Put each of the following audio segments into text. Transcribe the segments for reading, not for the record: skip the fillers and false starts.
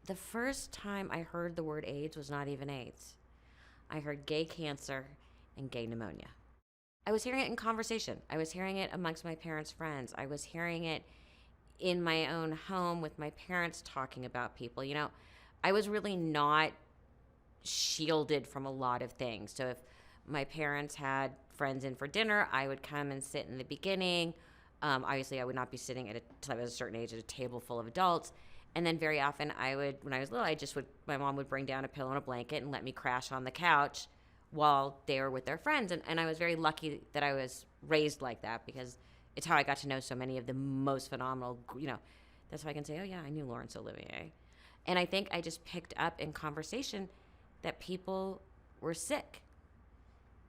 The first time I heard the word AIDS was not even AIDS. I heard gay cancer and gay pneumonia. I was hearing it in conversation. I was hearing it amongst my parents' friends. I was hearing it in my own home with my parents talking about people. I was really not shielded from a lot of things. So if my parents had friends in for dinner, I would come and sit in the beginning. Obviously, I would not be sitting until I was a certain age at a table full of adults. And then very often when I was little, my mom would bring down a pillow and a blanket and let me crash on the couch while they were with their friends. And I was very lucky that I was raised like that, because it's how I got to know so many of the most phenomenal, that's how I can say, oh yeah, I knew Laurence Olivier. And I think I just picked up in conversation that people were sick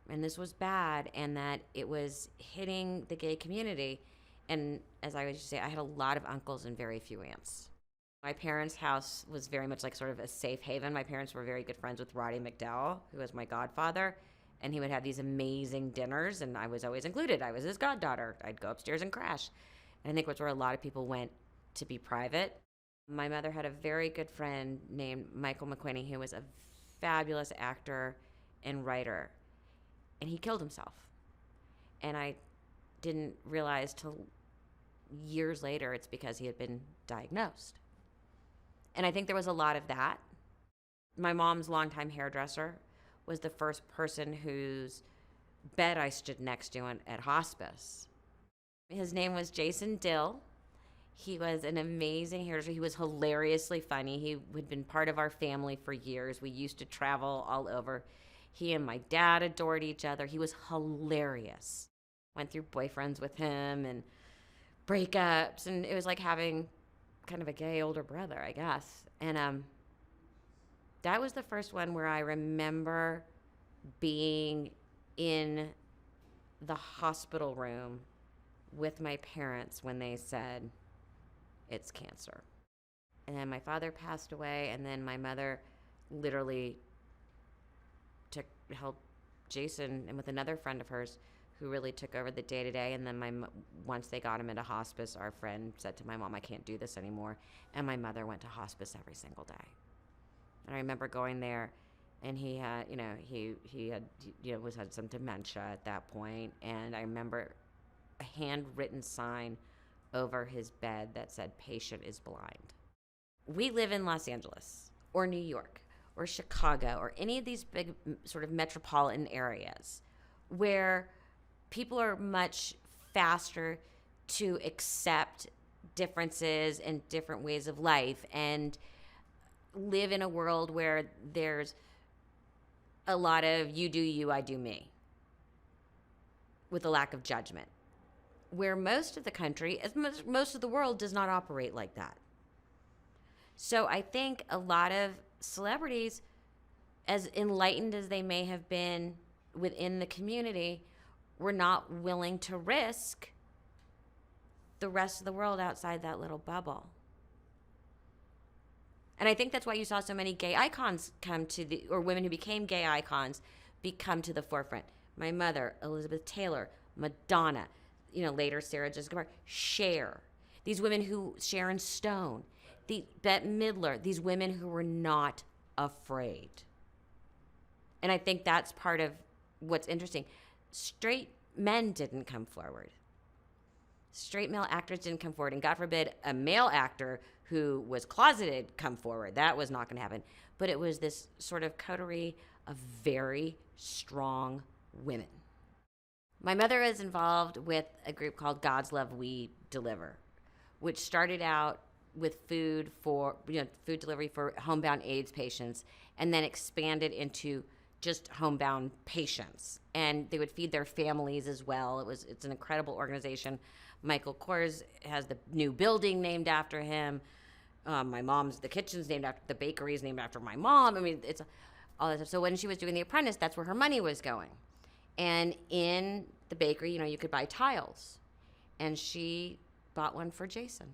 and this was bad and that it was hitting the gay community. And as I would say, I had a lot of uncles and very few aunts. My parents' house was very much like sort of a safe haven. My parents were very good friends with Roddy McDowell, who was my godfather, and he would have these amazing dinners, and I was always included. I was his goddaughter. I'd go upstairs and crash. And I think that's where a lot of people went to be private. My mother had a very good friend named Michael McQuinney, who was a fabulous actor and writer, and he killed himself. And I didn't realize till years later it's because he had been diagnosed. And I think there was a lot of that. My mom's longtime hairdresser was the first person whose bed I stood next to at hospice. His name was Jason Dill. He was an amazing hairdresser. He was hilariously funny. He had been part of our family for years. We used to travel all over. He and my dad adored each other. He was hilarious. Went through boyfriends with him and breakups, and it was like having kind of a gay older brother, I guess. And that was the first one where I remember being in the hospital room with my parents when they said, it's cancer. And then my father passed away, and then my mother literally helped Jason and with another friend of hers who really took over the day-to-day. And then once they got him into hospice, our friend said to my mom, I can't do this anymore. And my mother went to hospice every single day. And I remember going there, and he had, had some dementia at that point. And I remember a handwritten sign over his bed that said, patient is blind. We live in Los Angeles or New York or Chicago or any of these big sort of metropolitan areas where people are much faster to accept differences and different ways of life and live in a world where there's a lot of you do you, I do me, with a lack of judgment. Where most of the country, as most of the world, does not operate like that. So I think a lot of celebrities, as enlightened as they may have been within the community, were not willing to risk the rest of the world outside that little bubble. And I think that's why you saw so many gay icons or women who became gay icons come to the forefront. My mother, Elizabeth Taylor, Madonna, later Sarah Jessica Parker, Cher. These women Sharon Stone, Bette Midler, these women who were not afraid. And I think that's part of what's interesting. Straight men didn't come forward. Straight male actors didn't come forward. And God forbid a male actor who was closeted come forward. That was not going to happen. But it was this sort of coterie of very strong women. My mother is involved with a group called God's Love We Deliver, which started out with food delivery for homebound AIDS patients, and then expanded into just homebound patients. And they would feed their families as well. It's an incredible organization. Michael Kors has the new building named after him. The kitchen's named after, the bakery's named after my mom. I mean, it's all that stuff. So when she was doing The Apprentice, that's where her money was going. And in the bakery, you could buy tiles. And she bought one for Jason.